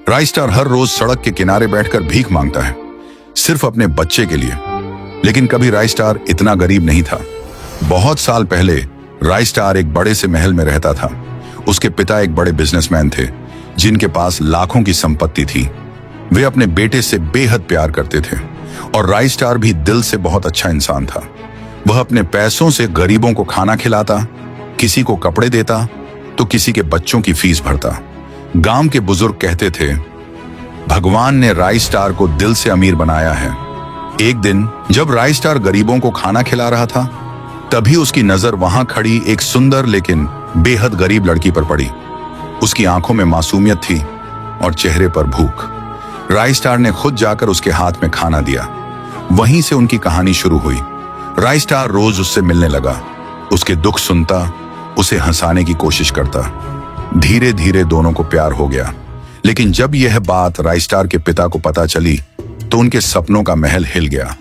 Rice star हर रोज सड़क के किनारे बैठकर भीख मांगता है, सिर्फ अपने बच्चे के लिए। लेकिन कभी राइस स्टार इतना गरीब नहीं था। बहुत साल पहले राइस स्टार एक बड़े से महल में रहता था। उसके पिता एक बड़े बिजनेसमैन थे, जिनके पास लाखों की संपत्ति थी। वे अपने बेटे से बेहद प्यार करते थे और राइस स्टार भी दिल से बहुत अच्छा इंसान था। वह अपने पैसों से गरीबों को खाना खिलाता, किसी को कपड़े देता तो किसी के बच्चों की फीस भरता। गांव के बुजुर्ग कहते थे, भगवान ने राइस स्टार को दिल से अमीर बनाया है। एक दिन जब राइस स्टार गरीबों को खाना खिला रहा था, तभी उसकी नजर वहां खड़ी एक सुंदर लेकिन बेहद गरीब लड़की पर पड़ी। उसकी आंखों में मासूमियत थी और चेहरे पर भूख। राइस स्टार ने खुद जाकर उसके हाथ में खाना दिया। वहीं से उनकी कहानी शुरू हुई। राइस स्टार रोज उससे मिलने लगा, उसके दुख सुनता, उसे हंसाने की कोशिश करता। धीरे धीरे दोनों को प्यार हो गया। लेकिन जब यह बात राइस स्टार के पिता को पता चली तो उनके सपनों का महल हिल गया।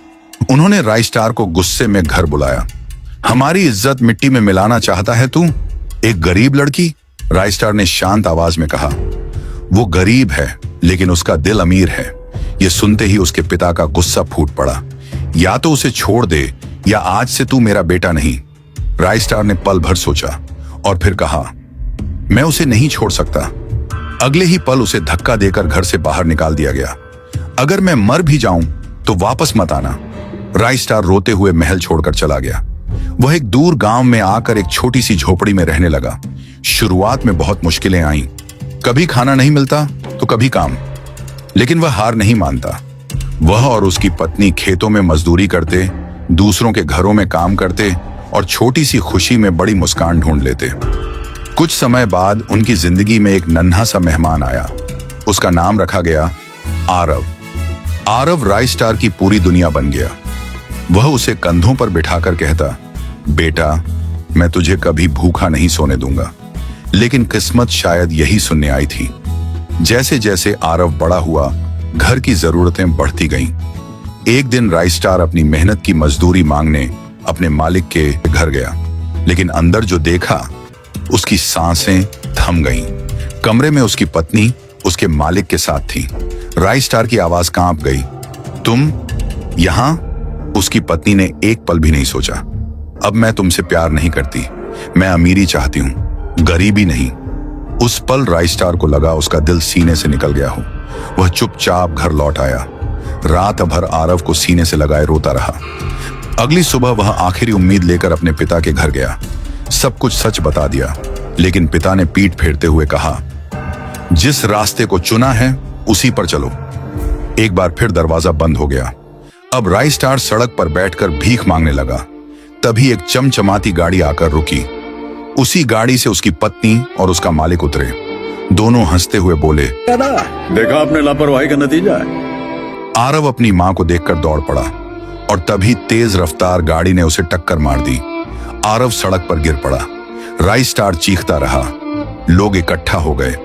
उन्होंने राइस स्टार को गुस्से में घर बुलाया। हमारी इज्जत मिट्टी में मिलाना चाहता है तू, एक गरीब लड़की? राइस स्टार ने शांत आवाज में कहा। वो गरीब है लेकिन उसका दिल अमीर है। यह सुनते ही उसके पिता का गुस्सा फूट पड़ा। या तो उसे छोड़ दे या आज से तू मेरा बेटा नहीं। राइस स्टार ने पल भर सोचा और फिर कहा, मैं उसे नहीं छोड़ सकता। अगले ही पल उसे धक्का देकर घर से बाहर निकाल दिया गया। अगर मैं मर भी जाऊं तो वापस मत आना। राइस स्टार रोते हुए महल छोड़कर चला गया। वह एक दूर गांव में आकर एक छोटी सी झोपड़ी में रहने लगा। शुरुआत में बहुत मुश्किलें आईं। कभी खाना नहीं मिलता तो कभी काम, लेकिन वह हार नहीं मानता। वह और उसकी पत्नी खेतों में मजदूरी करते, दूसरों के घरों में काम करते और छोटी सी खुशी में बड़ी मुस्कान ढूंढ लेते। कुछ समय बाद उनकी जिंदगी में एक नन्हा सा मेहमान आया। उसका नाम रखा गया आरव। आरव राइस स्टार की पूरी दुनिया बन गया। वह उसे कंधों पर बिठाकर कहता, बेटा, मैं तुझे कभी भूखा नहीं सोने दूंगा। लेकिन किस्मत शायद यही सुनने आई थी। जैसे जैसे आरव बड़ा हुआ, घर की जरूरतें बढ़ती गईं। एक दिन राइस स्टार अपनी मेहनत की मजदूरी मांगने अपने मालिक के घर गया, लेकिन अंदर जो देखा उसकी सांसें थम गईं। कमरे में उसकी पत्नी उसके मालिक के साथ थी। राइस स्टार की आवाज कांप गई। तुम यहां? उसकी पत्नी ने एक पल भी नहीं सोचा। अब मैं तुमसे प्यार नहीं करती, मैं अमीरी चाहती हूं, गरीबी नहीं। उस पल राइस स्टार को लगा उसका दिल सीने से निकल गया हो। वह चुपचाप घर लौट आया। रात भर आरव को सीने से लगाए रोता रहा। अगली सुबह वह आखिरी उम्मीद लेकर अपने पिता के घर गया। सब कुछ सच बता दिया, लेकिन पिता ने पीठ फेरते हुए कहा, जिस रास्ते को चुना है उसी पर चलो। एक बार फिर दरवाजा बंद हो गया। अब राइस स्टार सड़क पर बैठकर भीख मांगने लगा। तभी एक चमचमाती गाड़ी आकर रुकी। उसी गाड़ी से उसकी पत्नी और उसका मालिक उतरे। दोनों हंसते हुए बोले, देखा आपने लापरवाही का नतीजा है। आरव अपनी मां को देखकर दौड़ पड़ा और तभी तेज रफ्तार गाड़ी ने उसे टक्कर मार दी। आरव सड़क पर गिर पड़ा। राइस स्टार चीखता रहा। लोग इकट्ठा हो गए।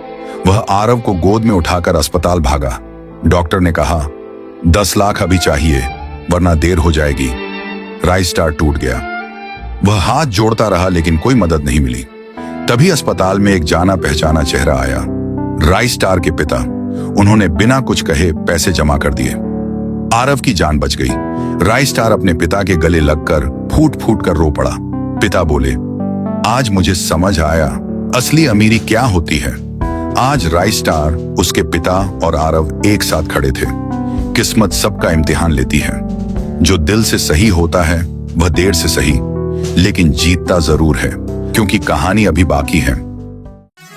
वह आरव को गोद में उठाकर अस्पताल भागा। डॉक्टर ने कहा, 10 लाख अभी चाहिए वरना देर हो जाएगी। राइस स्टार टूट गया। वह हाथ जोड़ता रहा लेकिन कोई मदद नहीं मिली। तभी अस्पताल में एक जाना पहचाना चेहरा आया, राइस स्टार के पिता। उन्होंने बिना कुछ कहे पैसे जमा कर दिए। आरव की जान बच गई। राइस स्टार अपने पिता के गले लगकर फूट फूट कर रो पड़ा। पिता बोले, आज मुझे समझ आया असली अमीरी क्या होती है। आज राइस स्टार, उसके पिता और आरव एक साथ खड़े थे। किस्मत सबका इम्तिहान लेती है। जो दिल से सही होता है वह देर से सही, लेकिन जीतता जरूर है, क्योंकि कहानी अभी बाकी है।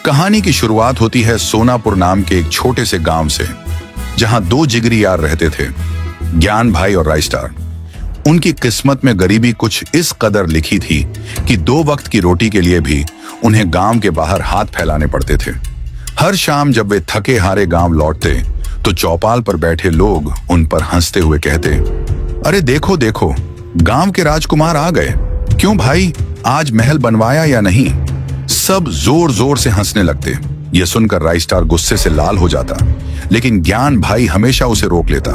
कहानी की शुरुआत होती है सोनापुर नाम के एक छोटे से गांव से, जहां 2 जिगरी यार रहते थे, ज्ञान भाई और राइस स्टार। उनकी किस्मत में गरीबी कुछ इस कदर लिखी थी कि 2 वक्त की रोटी के लिए भी उन्हें गांव के बाहर हाथ फैलाने पड़ते थे। हर शाम जब वे थके हारे गांव लौटते तो चौपाल पर बैठे लोग उन पर हंसते हुए कहते, अरे देखो देखो, गांव के राजकुमार आ गए। क्यों भाई, आज महल बनवाया या नहीं? सब जोर जोर से हंसने लगते। यह सुनकर राइस स्टार गुस्से से लाल हो जाता, लेकिन ज्ञान भाई हमेशा उसे रोक लेता।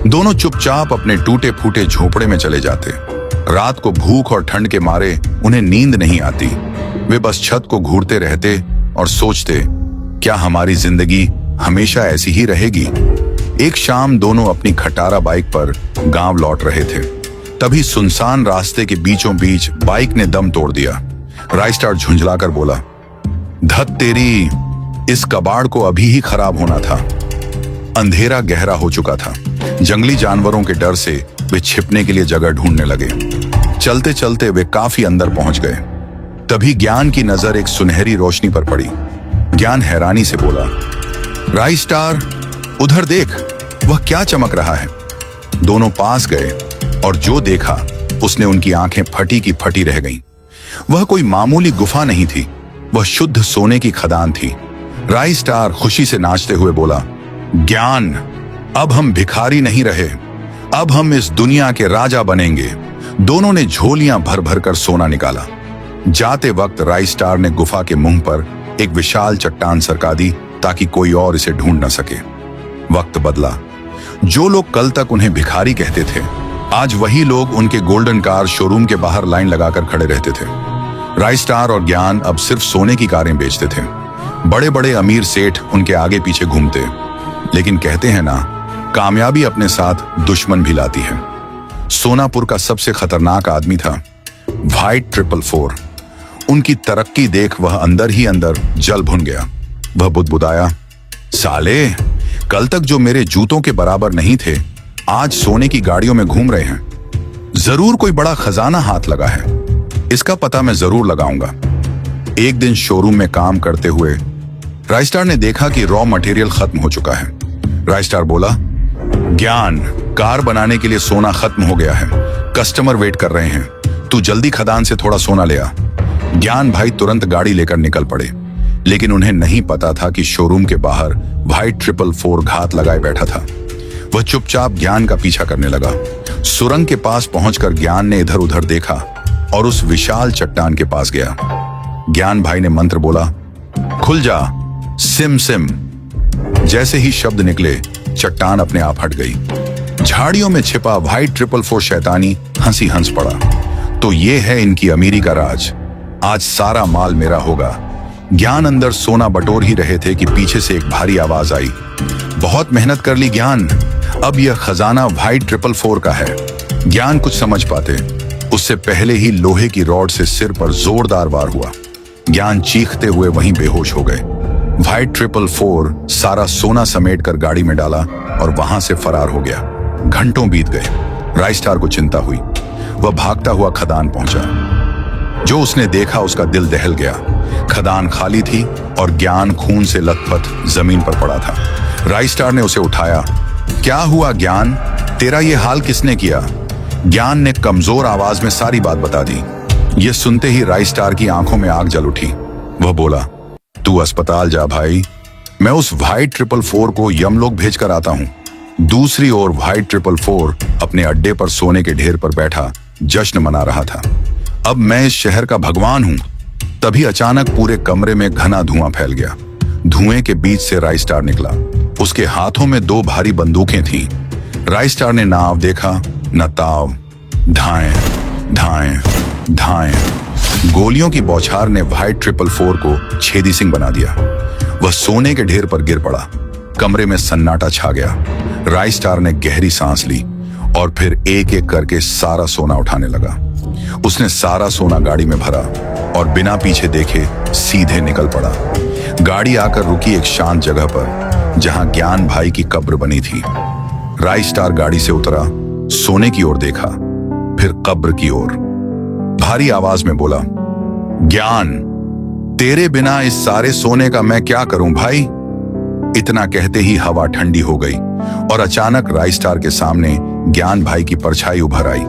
दोनों चुपचाप अपने टूटे फूटे झोपड़े में चले जाते। रात को भूख और ठंड के मारे उन्हें नींद नहीं आती। वे बस छत को घूरते रहते और सोचते, क्या हमारी जिंदगी हमेशा ऐसी ही रहेगी। एक शाम दोनों अपनी खटारा बाइक पर गांव लौट रहे थे। तभी सुनसान रास्ते के बीचों बीच बाइक ने दम तोड़ दिया। राइस्टार झुंझलाकर बोला, धत तेरी, इस कबाड़ को अभी ही खराब होना था। अंधेरा गहरा हो चुका था। जंगली जानवरों के डर से वे छिपने के लिए जगह ढूंढने लगे। चलते चलते वे काफी अंदर पहुंच गए। तभी ज्ञान की नजर एक सुनहरी रोशनी पर पड़ी। ज्ञान हैरानी से बोला, राइस्टार, उधर देख, वह क्या चमक रहा है। दोनों पास गए और जो देखा उसने उनकी आंखें फटी की फटी रह गईं। वह कोई मामूली गुफा नहीं थी, वह शुद्ध सोने की खदान थी। राइस्टार खुशी से नाचते हुए बोला, ज्ञान, अब हम भिखारी नहीं रहे, अब हम इस दुनिया के राजा बनेंगे। दोनों ने झोलियां भर भर कर सोना निकाला। जाते वक्त राइस्टार ने गुफा के मुंह पर एक विशाल चट्टान सरका दी ताकि कोई और इसे ढूंढ न सके। वक्त बदला। जो लोग कल तक उन्हें भिखारी कहते थे, आज वही लोग उनके गोल्डन कार शोरूम के बाहर लाइन लगाकर खड़े रहते थे। राइस्टार और ज्ञान अब सिर्फ सोने की कारें बेचते थे। बड़े बड़े अमीर सेठ उनके आगे पीछे घूमते। लेकिन कहते हैं ना, कामयाबी अपने साथ दुश्मन भी लाती है। सोनापुर का सबसे खतरनाक आदमी था व्हाइट 444। उनकी तरक्की देख वह अंदर ही अंदर जल भुन गया। वह बुदबुदाया, साले, कल तक जो मेरे जूतों के बराबर नहीं थे, आज सोने की गाड़ियों में घूम रहे हैं। जरूर कोई बड़ा खजाना हाथ लगा है, इसका पता मैं जरूर लगाऊंगा। एक दिन शोरूम में काम करते हुए राइस्टार ने देखा कि रॉ मटेरियल खत्म हो चुका है। राइस्टार बोला, ज्ञान, कार बनाने के लिए सोना खत्म हो गया है, कस्टमर वेट कर रहे हैं, तू जल्दी खदान से थोड़ा सोना ले आ। ज्ञान भाई तुरंत गाड़ी लेकर निकल पड़े, लेकिन उन्हें नहीं पता था कि शोरूम के बाहर व्हाइट 444 घात लगाए बैठा था। वह चुपचाप ज्ञान का पीछा करने लगा। सुरंग के पास पहुंचकर ज्ञान ने इधर उधर देखा और उस विशाल चट्टान के पास गया। ज्ञान भाई ने मंत्र बोला, खुल जा, सिम सिम। जैसे ही शब्द निकले, चट्टान अपने आप हट गई। झाड़ियों में छिपा व्हाइट 444 शैतानी हंसी हंस पड़ा। तो ये है इनकी अमीरी का राज, आज सारा माल मेरा होगा। ज्ञान अंदर सोना बटोर ही रहे थे कि पीछे से एक भारी आवाज आई, बहुत मेहनत कर ली ज्ञान, अब यह खजाना व्हाइट 444 का है। ज्ञान कुछ समझ पाते उससे पहले ही लोहे की रॉड से सिर पर जोरदार वार हुआ। ज्ञान चीखते हुए वहीं बेहोश हो गए। व्हाइट 444 सारा सोना समेट कर गाड़ी में डाला और वहां से फरार हो गया। घंटों बीत गए। राइस्टार को चिंता हुई। वह भागता हुआ खदान पहुंचा। जो उसने देखा उसका दिल दहल गया। खदान खाली थी और ज्ञान खून से लथपथ जमीन पर पड़ा था। राइस्टार ने उसे उठाया। क्या हुआ ज्ञान, तेरा ये हाल किसने किया? ज्ञान ने कमजोर आवाज में सारी बात बता दी। यह सुनते ही राइस्टार की आंखों में आग जल उठी। वह बोला, तू अस्पताल जा भाई, मैं उस व्हाइट 444 को यमलोक भेज कर आता हूं। दूसरी ओर व्हाइट 444 अपने अड्डे पर सोने के ढेर पर बैठा जश्न मना रहा था। अब मैं इस शहर का भगवान हूं। तभी अचानक पूरे कमरे में घना धुआं फैल गया। धुएं के बीच से राइस्टार निकला। उसके हाथों में 2 भारी बंदूकें थीं। राइस्टार ने नाव देखा, न ताव। धाएं धाएं धाएं। गोलियों की बौछार ने व्हाइट 444 को छेदी सिंह बना दिया। वह सोने के ढेर पर गिर पड़ा। कमरे में सन्नाटा छा गया। राइस्टार ने गहरी सांस ली और फिर एक एक करके सारा सोना उठाने लगा। उसने सारा सोना गाड़ी में भरा और बिना पीछे देखे सीधे निकल पड़ा। गाड़ी आकर रुकी एक शांत जगह पर जहां ज्ञान भाई की कब्र बनी थी। राइस्टार गाड़ी से उतरा, सोने की ओर देखा, फिर कब्र की ओर। भारी आवाज में बोला, ज्ञान, तेरे बिना इस सारे सोने का मैं क्या करूं भाई? इतना कहते ही हवा ठंडी हो गई और अचानक राइस्टार के सामने ज्ञान भाई की परछाई उभर आई।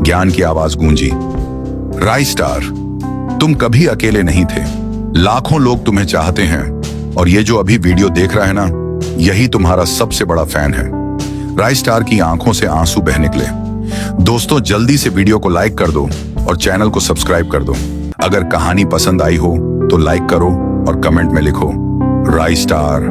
ज्ञान की आवाज गूंजी, राइस्टार, तुम कभी अकेले नहीं थे। लाखों लोग तुम्हें चाहते हैं और ये जो अभी वीडियो देख रहा है ना, यही तुम्हारा सबसे बड़ा फैन है। राइस्टार की आंखों से आंसू बह निकले। दोस्तों, जल्दी से वीडियो को लाइक कर दो और चैनल को सब्सक्राइब कर दो। अगर कहानी पसंद आई हो तो लाइक करो और कमेंट में लिखो, राइस्टार।